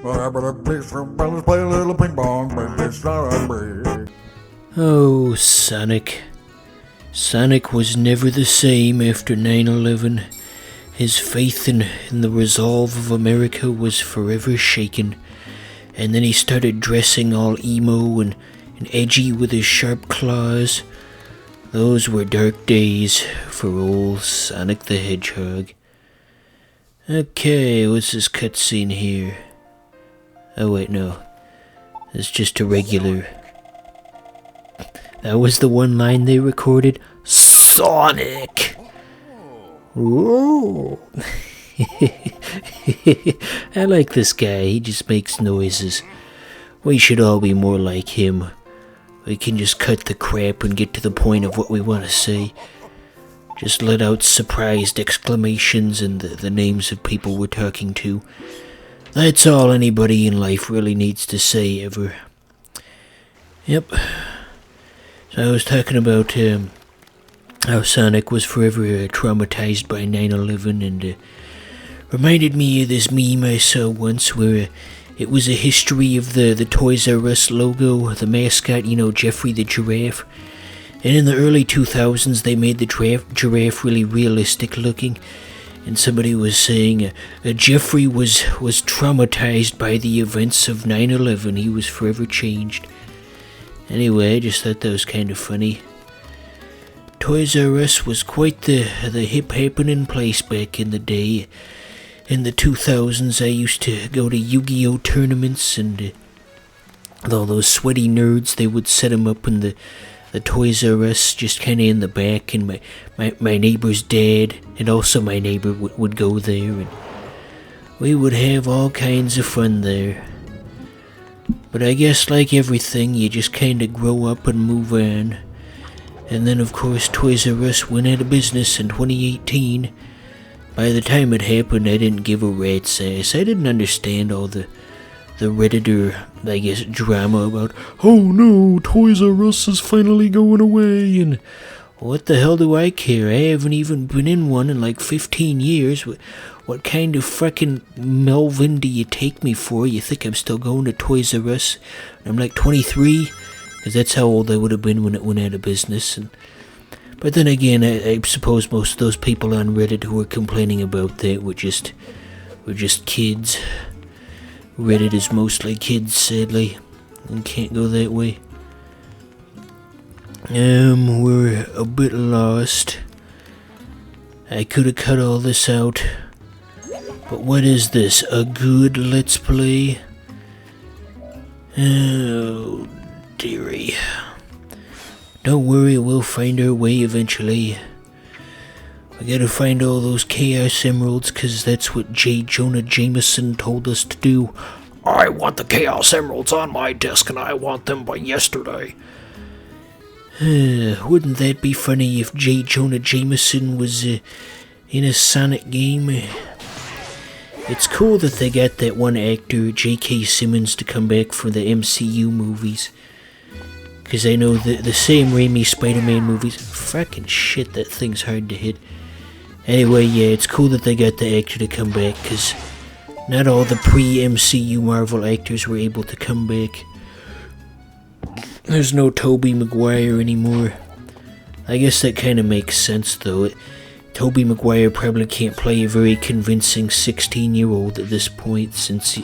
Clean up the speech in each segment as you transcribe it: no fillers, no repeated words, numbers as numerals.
Play a little ping pong, but it's not a break. Oh, Sonic. Sonic was never the same after 9/11. His faith in the resolve of America was forever shaken. And then he started dressing all emo and edgy with his sharp claws. Those were dark days for old Sonic the Hedgehog. Okay, what's this cutscene here? Oh wait, no. It's just a regular... That was the one line they recorded? Sonic! Whoa! I like this guy, he just makes noises. We should all be more like him. We can just cut the crap and get to the point of what we want to say. Just let out surprised exclamations and the names of people we're talking to. That's all anybody in life really needs to say ever. Yep. So I was talking about how Sonic was forever traumatized by 9/11 and reminded me of this meme I saw once where it was a history of the Toys R Us logo, the mascot, Jeffrey the giraffe. And in the early 2000s they made the giraffe really realistic looking. And somebody was saying Jeffrey was traumatized by the events of 9/11. He was forever changed. Anyway, I just thought that was kind of funny. Toys R Us was quite the hip happening place back in the day. In the 2000s, I used to go to Yu-Gi-Oh tournaments, and all those sweaty nerds, they would set them up in the Toys R Us, just kind of in the back, and my neighbor's dad, and also my neighbor would go there, and we would have all kinds of fun there. But I guess like everything, you just kind of grow up and move on. And then of course Toys R Us went out of business in 2018. By the time it happened, I didn't give a rat's ass. I didn't understand all the Redditor, I guess, drama about, oh no, Toys R Us is finally going away, and what the hell do I care? I haven't even been in one in like 15 years. What kind of fucking Melvin do you take me for? You think I'm still going to Toys R Us? I'm like 23? Because that's how old I would have been when it went out of business. But then again, I suppose most of those people on Reddit who were complaining about that were just kids. Reddit is mostly kids, sadly, and can't go that way. We're a bit lost. I could have cut all this out. But what is this, a good Let's Play? Oh, dearie. Don't worry, we'll find our way eventually. We gotta find all those Chaos Emeralds, cause that's what J. Jonah Jameson told us to do. I want the Chaos Emeralds on my desk, and I want them by yesterday. Wouldn't that be funny if J. Jonah Jameson was in a Sonic game? It's cool that they got that one actor, J.K. Simmons, to come back for the MCU movies. Because I know the Sam Raimi Spider-Man movies... Fucking shit, that thing's hard to hit. Anyway, yeah, it's cool that they got the actor to come back, because not all the pre-MCU Marvel actors were able to come back. There's no Tobey Maguire anymore. I guess that kind of makes sense, though. Tobey Maguire probably can't play a very convincing 16-year-old at this point, since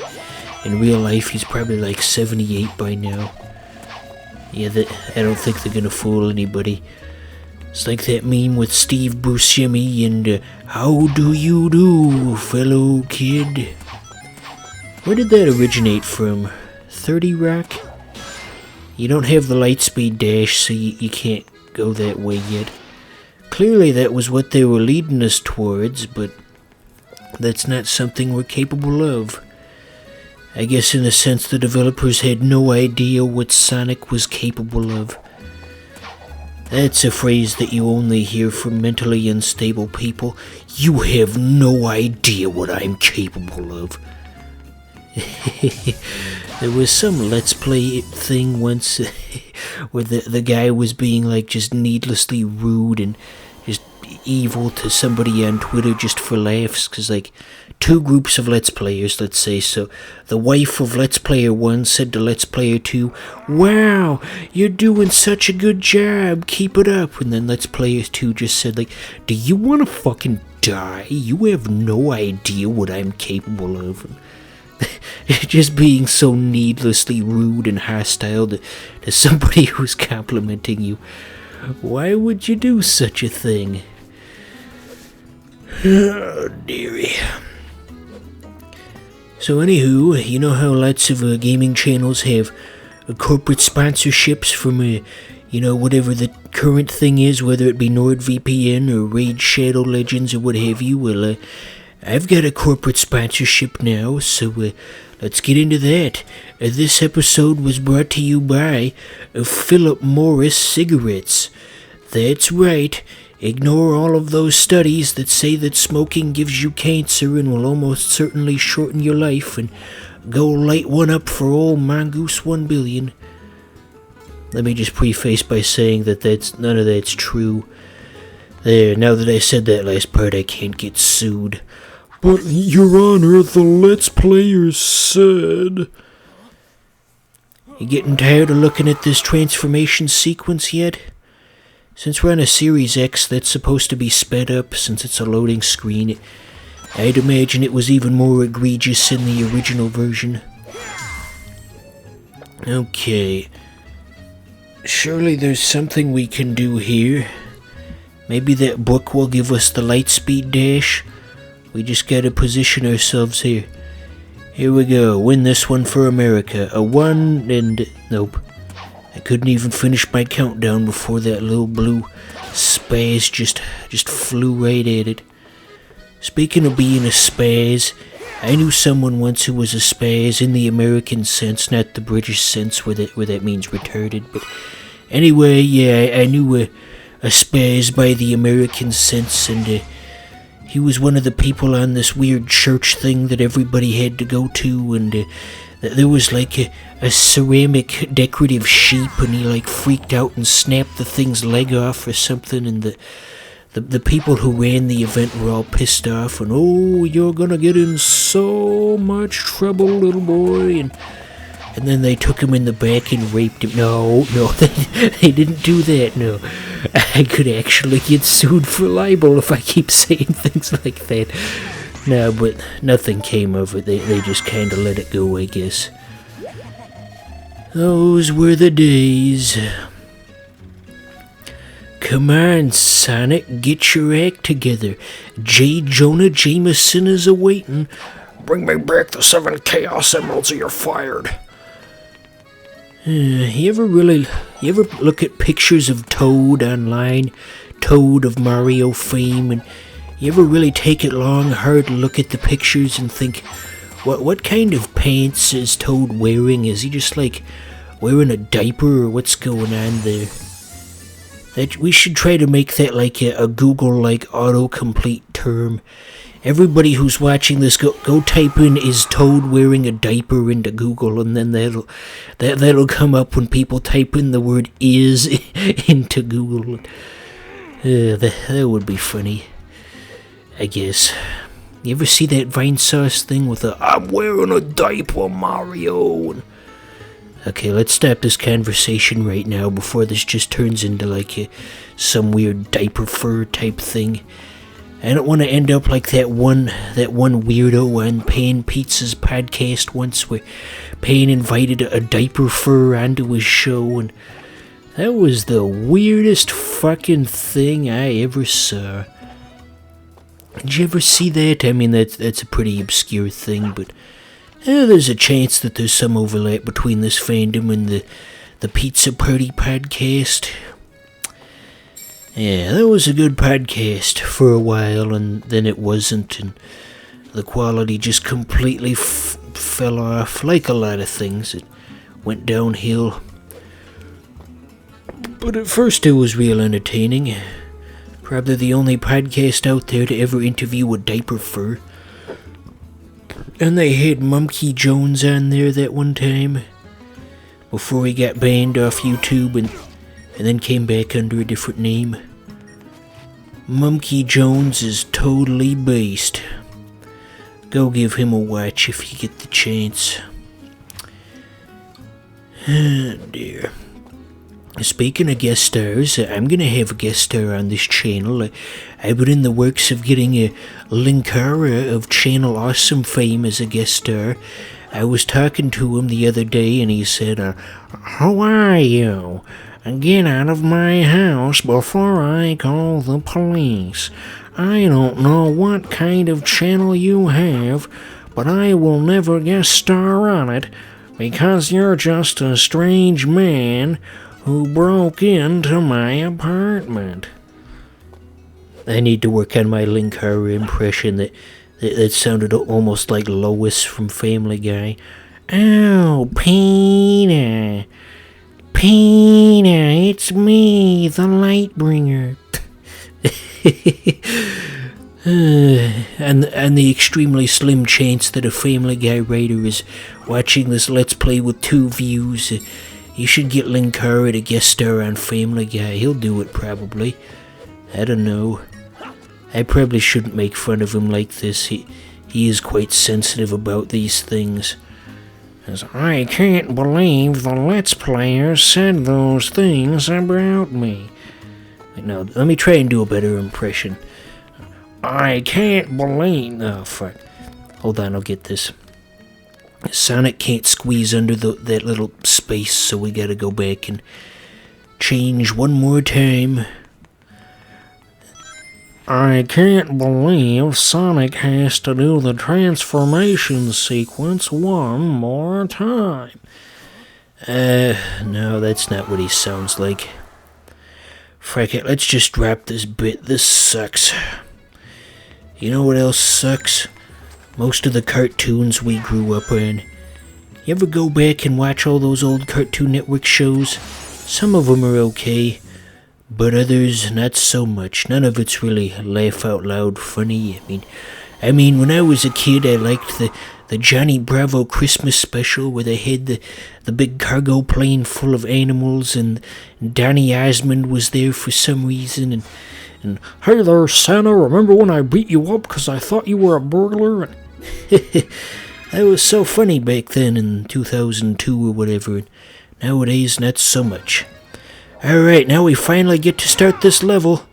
in real life he's probably like 78 by now. Yeah, I don't think they're gonna fool anybody. It's like that meme with Steve Buscemi and how do you do, fellow kid? Where did that originate from? 30 Rock? You don't have the Lightspeed dash, so you can't go that way yet. Clearly that was what they were leading us towards, but that's not something we're capable of. I guess in a sense the developers had no idea what Sonic was capable of. That's a phrase that you only hear from mentally unstable people. You have no idea what I'm capable of. There was some Let's Play thing once where the guy was being like just needlessly rude and just evil to somebody on Twitter just for laughs, because, like, two groups of Let's Players, let's say. So the wife of Let's Player 1 said to Let's Player 2, "Wow, you're doing such a good job, keep it up." And then Let's Player 2 just said, like, "Do you want to fucking die? You have no idea what I'm capable of." Just being so needlessly rude and hostile to somebody who's complimenting you. Why would you do such a thing? Oh, dearie. So anywho, you know how lots of gaming channels have corporate sponsorships from, whatever the current thing is, whether it be NordVPN or Raid Shadow Legends or what have you. Well, I've got a corporate sponsorship now, so let's get into that. This episode was brought to you by Philip Morris Cigarettes. That's right. Ignore all of those studies that say that smoking gives you cancer and will almost certainly shorten your life, and go light one up for old Mongoose 1 billion. Let me just preface by saying that none of that's true. There, now that I said that last part, I can't get sued. But, Your Honor, the Let's Players said... You getting tired of looking at this transformation sequence yet? Since we're on a Series X that's supposed to be sped up since it's a loading screen, I'd imagine it was even more egregious in the original version. Okay. Surely there's something we can do here. Maybe that book will give us the light speed dash. We just gotta position ourselves here. Here we go. Win this one for America. A 1 and... Nope. I couldn't even finish my countdown before that little blue spaz just flew right at it. Speaking of being a spaz, I knew someone once who was a spaz in the American sense, not the British sense where that means retarded. But anyway, yeah, I knew a spaz by the American sense, and he was one of the people on this weird church thing that everybody had to go to, and there was like a ceramic decorative sheep, and he like freaked out and snapped the thing's leg off or something, and the people who ran the event were all pissed off, and "Oh, you're gonna get in so much trouble, little boy," and then they took him in the back and raped him. No, they didn't do that, no. I could actually get sued for libel if I keep saying things like that. No, but nothing came of it. They just kind of let it go, I guess. Those were the days. Come on, Sonic, get your act together. J. Jonah Jameson is awaiting. Bring me back the 7 Chaos Emeralds or you're fired. You ever look at pictures of Toad online? Toad of Mario fame, and you ever really take it long, hard look at the pictures and think, what kind of pants is Toad wearing? Is he just like wearing a diaper, or what's going on there? That we should try to make that like a Google like autocomplete term. Everybody who's watching this, go type in "is Toad wearing a diaper" into Google, and then that'll come up when people type in the word "is" into Google. That would be funny, I guess. You ever see that Vine Sauce thing with "I'm wearing a diaper, Mario"? Okay, let's stop this conversation right now before this just turns into like some weird diaper fur type thing. I don't want to end up like that one weirdo on Pan Pizza's podcast once, where Pan invited a diaper fur onto his show, and that was the weirdest fucking thing I ever saw. Did you ever see that? I mean, that's a pretty obscure thing, but there's a chance that there's some overlap between this fandom and the Pizza Party podcast. Yeah, that was a good podcast for a while, and then it wasn't, and the quality just completely fell off. Like a lot of things, it went downhill. But at first it was real entertaining. Probably the only podcast out there to ever interview a diaper fur. And they had Monkey Jones on there that one time, before he got banned off YouTube and then came back under a different name. Monkey Jones is totally based. Go give him a watch if you get the chance. Oh dear. Speaking of guest stars, I'm gonna have a guest star on this channel. I've been in the works of getting a Linkara of Channel Awesome fame as a guest star. I was talking to him the other day and he said, "How are you? Get out of my house before I call the police. I don't know what kind of channel you have, but I will never guest star on it because you're just a strange man who broke into my apartment." I need to work on my Linkara impression. That sounded almost like Lois from Family Guy. "Oh, Peter. Peter, it's me, the Lightbringer." And the extremely slim chance that a Family Guy writer is watching this Let's Play with 2 views. You should get Linkara to guest star on Family Guy. He'll do it probably. I don't know. I probably shouldn't make fun of him like this. He is quite sensitive about these things. "I can't believe the Let's Players said those things about me." Now, let me try and do a better impression. "I can't believe..." Oh, fuck. Hold on, I'll get this. Sonic can't squeeze under that little space, so we gotta go back and change one more time. "I can't believe Sonic has to do the transformation sequence one more time." No, that's not what he sounds like. Frick it, let's just drop this bit. This sucks. You know what else sucks? Most of the cartoons we grew up on. You ever go back and watch all those old Cartoon Network shows? Some of them are okay, but others not so much. None of it's really laugh out loud funny. I mean, when I was a kid, I liked the Johnny Bravo Christmas special where they had the big cargo plane full of animals, and Donny Osmond was there for some reason, and "Hey there, Santa, remember when I beat you up because I thought you were a burglar?" That was so funny back then in 2002 or whatever. Nowadays, not so much. Alright, now we finally get to start this level.